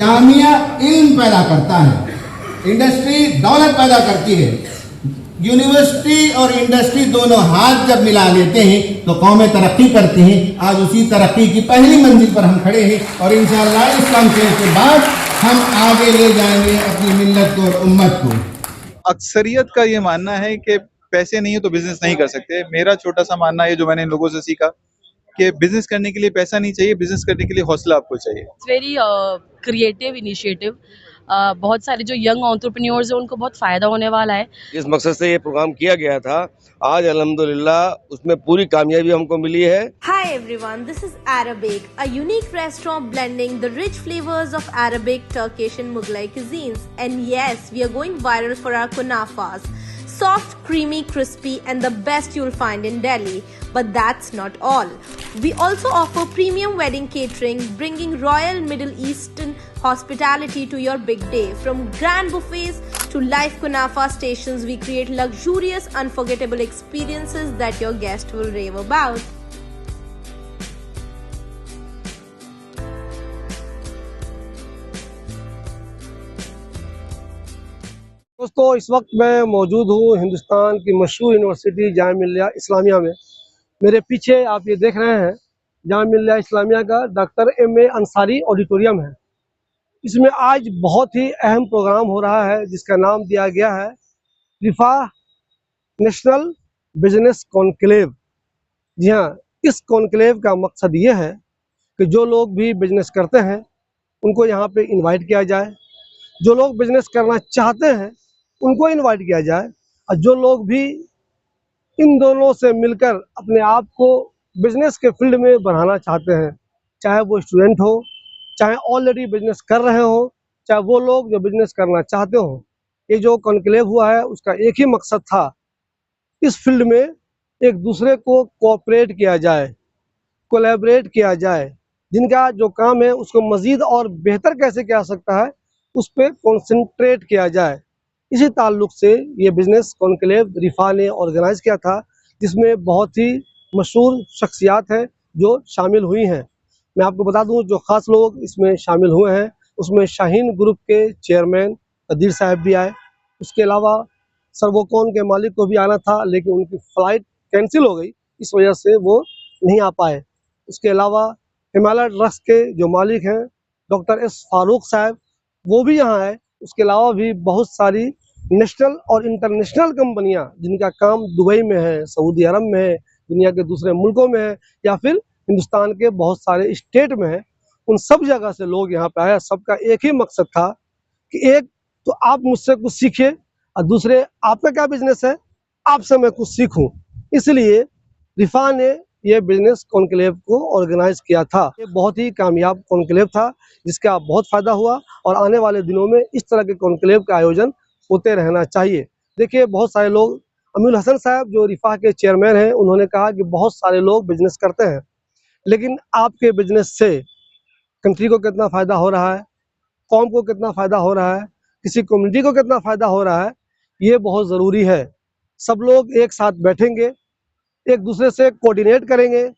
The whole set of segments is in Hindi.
जामिया इल्म पैदा करता है, इंडस्ट्री दौलत पैदा करती है। यूनिवर्सिटी और इंडस्ट्री दोनों हाथ जब मिला लेते हैं तो कौमें तरक्की करती हैं। आज उसी तरक्की की पहली मंजिल पर हम खड़े हैं और इंशाअल्लाह इस कॉन्फ्रेंस के बाद हम आगे ले जाएंगे अपनी मिल्लत को और उम्मत को। अक्सरियत का ये मानना है कि पैसे नहीं है तो बिजनेस नहीं कर सकते। मेरा छोटा सा मानना है जो मैंने इन लोगों से सीखा कि बिजनेस करने के लिए पैसा नहीं चाहिए, बिजनेस करने के लिए हौसला आपको चाहिए। It's very creative initiative. बहुत सारे जो यंग एंटरप्रेन्योर्स हैं उनको बहुत फ़ायदा होने वाला है। जिस मकसद से ये प्रोग्राम किया गया था, आज अल्हम्दुलिल्लाह उसमें पूरी कामयाबी हमको मिली है। Hi everyone, this is Arabic, a unique restaurant blending the rich flavors of Arabic, Turkish and Mughlai cuisines. And yes, we are going viral for our kunafas. Soft, creamy, crispy and the best you'll find in Delhi. But that's not all. We also offer premium wedding catering, bringing royal Middle Eastern hospitality to your big day. From grand buffets to live kunafa stations, we create luxurious, unforgettable experiences that your guests will rave about. दोस्तों, इस वक्त मैं मौजूद हूँ हिंदुस्तान की मशहूर यूनिवर्सिटी जामिया मिल्लिया इस्लामिया में। मेरे पीछे आप ये देख रहे हैं जामिया मिल्लिया इस्लामिया का डॉक्टर M.A. अंसारी ऑडिटोरियम है। इसमें आज बहुत ही अहम प्रोग्राम हो रहा है जिसका नाम दिया गया है रिफा नेशनल बिजनेस कॉन्क्लेव। जी हाँ, इस कॉन्क्लेव का मकसद ये है कि जो लोग भी बिजनेस करते हैं उनको यहाँ पे इनवाइट किया जाए, जो लोग बिजनेस करना चाहते हैं उनको इनवाइट किया जाए, और जो लोग भी इन दोनों से मिलकर अपने आप को बिजनेस के फील्ड में बढ़ाना चाहते हैं, चाहे वो स्टूडेंट हो, चाहे ऑलरेडी बिजनेस कर रहे हो, चाहे वो लोग जो बिजनेस करना चाहते हो। ये जो कॉन्क्लेव हुआ है उसका एक ही मकसद था, इस फील्ड में एक दूसरे को कोऑपरेट किया जाए, कोलैबोरेट किया जाए, जिनका जो काम है उसको मज़ीद और बेहतर कैसे किया सकता है उस पर कॉन्सेंट्रेट किया जाए। इसी ताल्लुक़ से ये बिज़नेस कॉन्क्लेव रिफा ने ऑर्गेनाइज़ किया था, जिसमें बहुत ही मशहूर शख्सियात हैं जो शामिल हुई हैं। मैं आपको बता दूं जो ख़ास लोग इसमें शामिल हुए हैं उसमें शाहीन ग्रुप के चेयरमैन कदीर साहब भी आए। उसके अलावा सर्वोकॉन के मालिक को भी आना था लेकिन उनकी फ़्लाइट कैंसिल हो गई, इस वजह से वो नहीं आ पाए। उसके अलावा हिमालय ड्रग्स के जो मालिक हैं डॉक्टर S. फारूक साहब, वो भी यहाँ आए। उसके अलावा भी बहुत सारी नेशनल और इंटरनेशनल कंपनियां जिनका काम दुबई में है, सऊदी अरब में है, दुनिया के दूसरे मुल्कों में है, या फिर हिंदुस्तान के बहुत सारे स्टेट में है, उन सब जगह से लोग यहाँ पे आए। सबका एक ही मकसद था कि एक तो आप मुझसे कुछ सीखिए और दूसरे आपका क्या बिजनेस है आपसे मैं कुछ सीखूं। इसलिए रिफा ने ये बिजनेस कॉन्क्लेव को ऑर्गेनाइज किया था। ये बहुत ही कामयाब कॉन्क्लेव था जिसका बहुत फ़ायदा हुआ और आने वाले दिनों में इस तरह के कॉन्क्लेव का आयोजन होते रहना चाहिए। देखिए, बहुत सारे लोग, अमीरुल हसन साहब जो रिफा के चेयरमैन हैं, उन्होंने कहा कि बहुत सारे लोग बिजनेस करते हैं, लेकिन आपके बिजनेस से कंट्री को कितना फ़ायदा हो रहा है, कौम को कितना फ़ायदा हो रहा है, किसी कम्युनिटी को कितना फ़ायदा हो रहा है, ये बहुत ज़रूरी है। सब लोग एक साथ बैठेंगे, एक दूसरे से कोऑर्डिनेट करेंगे,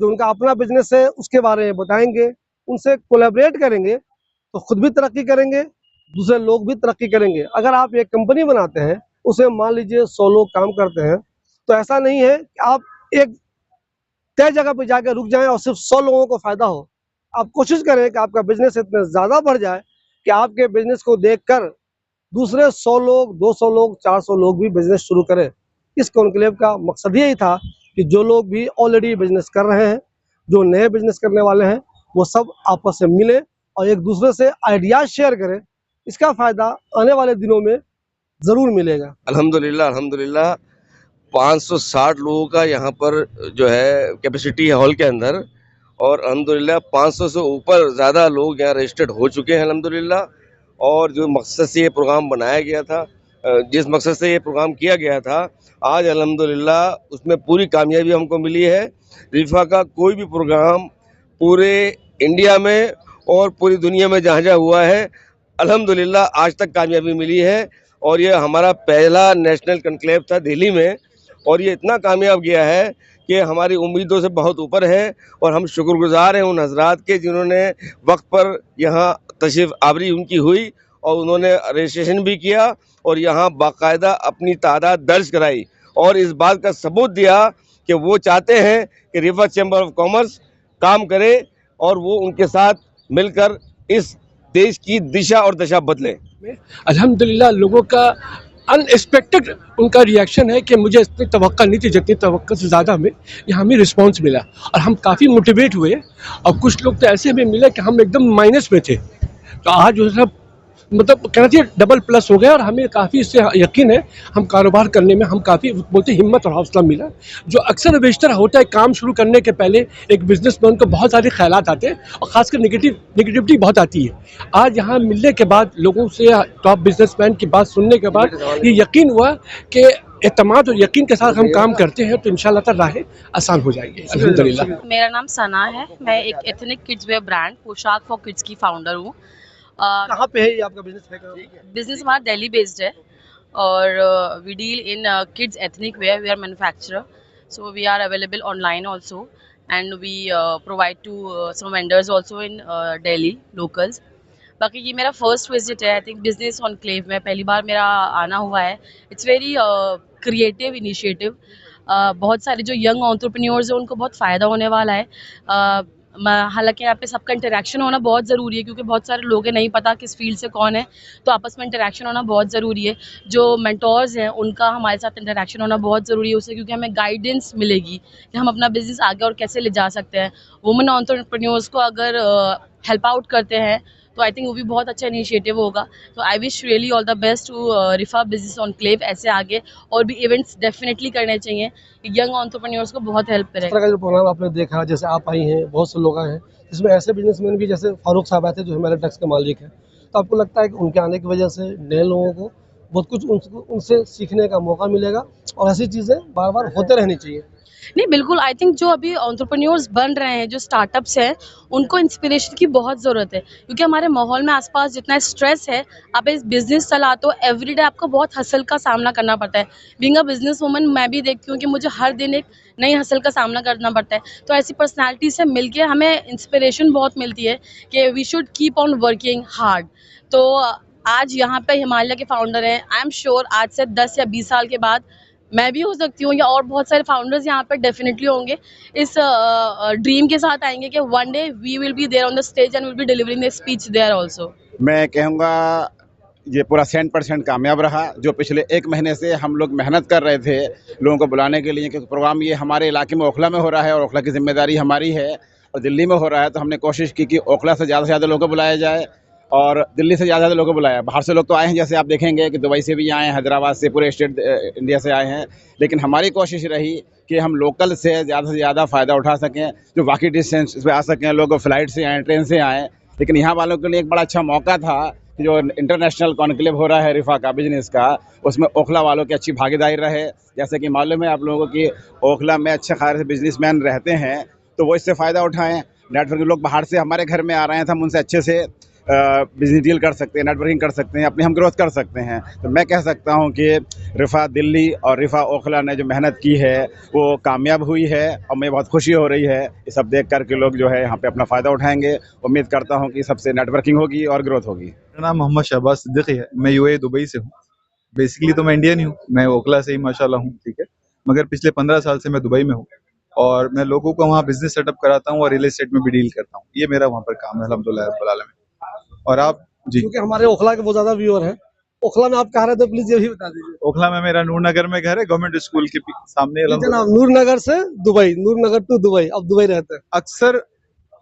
जो उनका अपना बिजनेस है उसके बारे में बताएंगे, उनसे कोलैबोरेट करेंगे तो खुद भी तरक्की करेंगे, दूसरे लोग भी तरक्की करेंगे। अगर आप एक कंपनी बनाते हैं, उसे मान लीजिए 100 लोग काम करते हैं, तो ऐसा नहीं है कि आप एक तय जगह पर जाकर रुक जाएं और सिर्फ 100 लोगों को फ़ायदा हो। आप कोशिश करें कि आपका बिजनेस इतना ज़्यादा बढ़ जाए कि आपके बिजनेस को देखकर दूसरे 100 लोग, 200 लोग, 400 लोग भी बिजनेस शुरू करें। इस कॉन्क्लेव का मकसद यही था कि जो लोग भी ऑलरेडी बिजनेस कर रहे हैं, जो नए बिजनेस करने वाले हैं, वो सब आपस में मिले और एक दूसरे से आइडियाज शेयर करें। इसका फ़ायदा आने वाले दिनों में ज़रूर मिलेगा। अल्हम्दुलिल्लाह 560 लोगों का यहाँ पर जो है कैपेसिटी है हॉल के अंदर, और अल्हम्दुलिल्लाह 500 से ऊपर ज़्यादा लोग यहाँ रजिस्टर्ड हो चुके हैं अल्हम्दुलिल्लाह। और जो मकसद से ये प्रोग्राम बनाया गया था, जिस मकसद से ये प्रोग्राम किया गया था, आज अल्हम्दुलिल्लाह उसमें पूरी कामयाबी हमको मिली है। रिफा का कोई भी प्रोग्राम पूरे इंडिया में और पूरी दुनिया में जहाँ जहाँ हुआ है, अल्हम्दुलिल्लाह आज तक कामयाबी मिली है। और ये हमारा पहला नेशनल कॉन्क्लेव था दिल्ली में, और ये इतना कामयाब गया है कि हमारी उम्मीदों से बहुत ऊपर है। और हम शुक्रगुजार हैं उन हजरात के जिन्होंने वक्त पर यहाँ तशरीफ आवरी उनकी हुई और उन्होंने रजिस्ट्रेशन भी किया और यहाँ बाकायदा अपनी तादाद दर्ज कराई और इस बात का सबूत दिया कि वो चाहते हैं कि रिवर चैम्बर ऑफ कॉमर्स काम करे और वो उनके साथ मिलकर इस देश की दिशा और दशा बदले। अल्हम्दुलिल्लाह लोगों का अनएक्सपेक्टेड उनका रिएक्शन है कि मुझे इतनी तवक्का नहीं थी, जितनी तवक्का से ज़्यादा हमें यहाँ हमें रिस्पॉन्स मिला और हम काफ़ी मोटिवेट हुए। और कुछ लोग तो ऐसे भी मिले कि हम एकदम माइनस में थे, तो आज जो है मतलब कहना चाहिए डबल प्लस हो गया और हमें काफ़ी इससे यकीन है हम कारोबार करने में हम काफ़ी बोलते हिम्मत और हौसला मिला। जो अक्सर बेशतर होता है काम शुरू करने के पहले एक बिजनेसमैन को बहुत सारे ख्यालात आते हैं और ख़ासकर नेगेटिविटी बहुत आती है। आज यहाँ मिलने के बाद लोगों से टॉप बिजनेसमैन की बात सुनने के बाद ये यकीन हुआ कि एतमाद और यकीन के साथ हम काम करते हैं तो इंशाल्लाह ताला राहें आसान हो जाएगी अल्हम्दुलिल्लाह। मेरा नाम सना है, मैं एक एथनिक किड्स वेयर ब्रांड पोशाक फॉर किड्स की फाउंडर हूँ। कहाँ पे है ये आपका बिजनेस है? बिजनेस हमारा दिल्ली बेस्ड है और we deal in kids ethnic wear, we are manufacturer, so we are available online also and we provide to some vendors also in Delhi locals. बाकी ये मेरा फर्स्ट विजिट है आई थिंक बिजनेस ऑनक्लेव में, पहली बार मेरा आना हुआ है। इट्स वेरी क्रिएटिव इनिशिएटिव, बहुत सारे जो यंग एंटरप्रेन्योर्स हैं उनको बहुत फ़ायदा होने वाला है। हालांकि यहाँ पे सबका इंटरेक्शन होना बहुत ज़रूरी है क्योंकि बहुत सारे लोग हैं नहीं पता किस फील्ड से कौन है, तो आपस में इंटरेक्शन होना बहुत ज़रूरी है। जो मेंटोर्स हैं उनका हमारे साथ इंटरेक्शन होना बहुत ज़रूरी है उससे, क्योंकि हमें गाइडेंस मिलेगी कि हम अपना बिजनेस आगे और कैसे ले जा सकते हैं। वुमेन एंटरप्रेन्योर्स को अगर हेल्प आउट करते हैं तो आई थिंक वो भी बहुत अच्छा इनिशिएटिव होगा। तो I wish really all the best to रिफा बिजनेस ऑनक्लेव, ऐसे आगे और भी इवेंट्स डेफिनेटली करने चाहिए, यंग एंटरप्रेन्योर्स को बहुत हेल्प इस करेगा। तरह का जो प्रोग्राम आपने देखा, जैसे आप आई हैं, बहुत से लोग आए हैं, जिसमें ऐसे बिजनेसमैन भी जैसे फारूक साहब आए थे जो हिमालय टैक्स के मालिक हैं, तो आपको लगता है कि उनके आने की वजह से नए लोगों को बहुत कुछ उनसे सीखने का मौका मिलेगा और ऐसी चीज़ें बार बार होते रहनी चाहिए? नहीं बिल्कुल, आई थिंक जो अभी एंटरप्रेन्योर्स बन रहे हैं, जो स्टार्टअप्स हैं, उनको इंस्पिरेशन की बहुत ज़रूरत है क्योंकि हमारे माहौल में आसपास जितना स्ट्रेस है, आप इस बिज़नेस चलाते हो एवरीडे आपको बहुत हसल का सामना करना पड़ता है। बीइंग अ बिजनेस वूमन मैं भी देखती हूँ कि मुझे हर दिन एक नई हसल का सामना करना पड़ता है। तो ऐसी पर्सनैलिटी से मिलके हमें इंस्पिरेशन बहुत मिलती है कि we should keep on working hard. तो आज यहाँ पे हिमालय के फाउंडर हैं, आई एम श्योर आज से 10 या 20 साल के बाद मैं भी हो सकती हूँ या और बहुत सारे फाउंडर्स यहाँ पर डेफिनेटली होंगे, इस ड्रीम के साथ आएंगे कि one day we will be there on the stage and will be delivering the speech there also. मैं कहूँगा ये पूरा 100% कामयाब रहा। जो पिछले 1 महीने से हम लोग मेहनत कर रहे थे लोगों को बुलाने के लिए, क्योंकि प्रोग्राम ये हमारे इलाके में ओखला में हो रहा है और ओखला की जिम्मेदारी हमारी है, और दिल्ली में हो रहा है तो हमने कोशिश की कि ओखला से ज़्यादा लोगों को बुलाया जाए और दिल्ली से ज़्यादा लोगों को बुलाया। बाहर से लोग तो आए हैं, जैसे आप देखेंगे कि दुबई से भी आए हैं, हैदराबाद से, पूरे स्टेट इंडिया से आए हैं, लेकिन हमारी कोशिश रही कि हम लोकल से ज़्यादा फ़ायदा उठा सकें, जो बाकी डिस्टेंस पे आ सकें, लोग फ्लाइट से आएँ, ट्रेन से आएँ। लेकिन यहाँ वालों के लिए एक बड़ा अच्छा मौका था कि जो इंटरनेशनल कॉन्क्लेव हो रहा है रिफा का बिजनेस का, उसमें ओखला वालों की अच्छी भागीदारी रहे। जैसे कि मालूम है आप लोगों को कि ओखला में अच्छे खासे बिजनेसमैन रहते हैं, तो वो इससे फ़ायदा उठाएँ। नेटवर्क लोग बाहर से हमारे घर में आ रहे हैं तो हम उनसे अच्छे से बिजनेस डील कर सकते हैं, नेटवर्किंग कर सकते हैं, अपनी हम ग्रोथ कर सकते हैं। तो मैं कह सकता हूँ कि रिफा दिल्ली और रिफा ओखला ने जो मेहनत की है वो कामयाब हुई है और मुझे बहुत खुशी हो रही है। ये सब देख कर के लोग जो है यहाँ पे अपना फ़ायदा उठाएंगे। उम्मीद करता हूँ कि सबसे नेटवर्किंग होगी और ग्रोथ होगी। मेरा नाम मोहम्मद शहबाज सिद्दीकी है, मैं यूएई दुबई से हूँ। बेसिकली तो मैं इंडियन ही हूँ, मैं ओखला से ही माशाल्लाह हूँ, ठीक है, मगर पिछले 15 साल से मैं दुबई में हूँ और मैं लोगों को वहाँ बिजनेस सेटअप कराता हूँ और रियल एस्टेट में भी डील करता हूँ। ये मेरा वहाँ पर काम है अल्हम्दुलिल्लाह रब्बिल आलमीन। और आप जी, क्योंकि हमारे ओखला के बहुत ज़्यादा व्यूअर हैं, ओखला में आप कहाँ रहते हो प्लीज़ ये भी बता दीजिए। ओखला में मेरा नूरनगर में घर है, गवर्नमेंट स्कूल के सामने। जनाब नूरनगर से दुबई, नूरनगर टू दुबई, अब दुबई रहते हैं।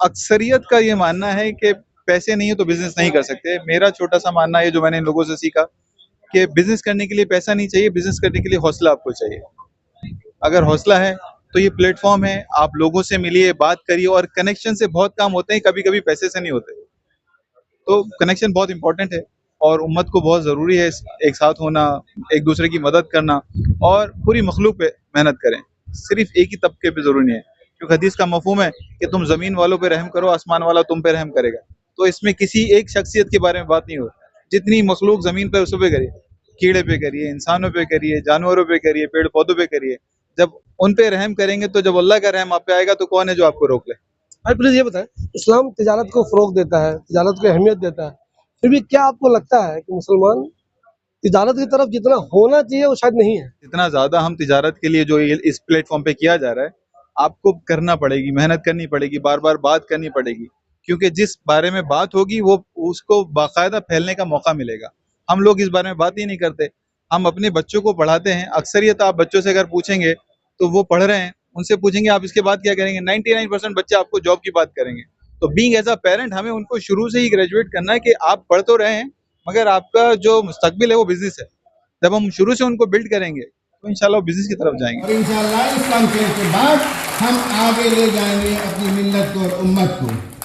अक्सरियत का ये मानना है कि पैसे नहीं हो तो बिजनेस नहीं कर सकते। मेरा छोटा सा मानना है जो मैंने इन लोगों से सीखा कि बिजनेस करने के लिए पैसा नहीं चाहिए, बिजनेस करने के लिए हौसला आपको चाहिए। अगर हौसला है तो ये प्लेटफॉर्म है, आप लोगों से मिलिए, बात करिए, और कनेक्शन से बहुत काम होते हैं, कभी कभी पैसे से नहीं होते। तो कनेक्शन बहुत इंपॉर्टेंट है और उम्मत को बहुत ज़रूरी है एक साथ होना, एक दूसरे की मदद करना, और पूरी मखलूक पे मेहनत करें, सिर्फ एक ही तबके पे ज़रूरी नहीं है। क्योंकि हदीस का मफहूम है कि तुम ज़मीन वालों पे रहम करो, आसमान वाला तुम पे रहम करेगा। तो इसमें किसी एक शख्सियत के बारे में बात नहीं हो, जितनी मखलूक ज़मीन पर उस पे करिए, कीड़े पे करिए, इंसानों पे करिए, जानवरों पे करिए, पेड़ पौधों पे करिए। जब उन पे रहम करेंगे तो जब अल्लाह का रहम आप पे आएगा तो कौन है जो आपको रोक ले। भाई प्लीज ये बताएं, इस्लाम तिजारत को फरोग देता है, तिजारत को अहमियत देता है, फिर भी क्या आपको लगता है कि मुसलमान तिजारत की तरफ जितना होना चाहिए वो शायद नहीं है? इतना ज्यादा हम तिजारत के लिए जो इस प्लेटफॉर्म पे किया जा रहा है, आपको करना पड़ेगी, मेहनत करनी पड़ेगी, बार बार बात करनी पड़ेगी, क्योंकि जिस बारे में बात होगी वो उसको बाकायदा फैलने का मौका मिलेगा। हम लोग इस बारे में बात ही नहीं करते। हम अपने बच्चों को पढ़ाते हैं, अक्सरियत आप बच्चों से अगर पूछेंगे तो वो पढ़ रहे हैं, उनसे पूछेंगे आप इसके बाद क्या करेंगे, 99% बच्चे आपको जॉब की बात करेंगे। तो बीइंग एज अ पेरेंट हमें उनको शुरू से ही ग्रेजुएट करना है कि आप पढ़ तो रहे हैं, मगर आपका जो मुस्तकबिल है वो बिजनेस है। जब हम शुरू से उनको बिल्ड करेंगे तो इंशाल्लाह बिजनेस की तरफ जाएंगे। और इंशाअल्लाह इस कॉन्फ्रेंस के बाद हम आगे ले जाएंगे अपनी मिल्लत को और उम्मत को।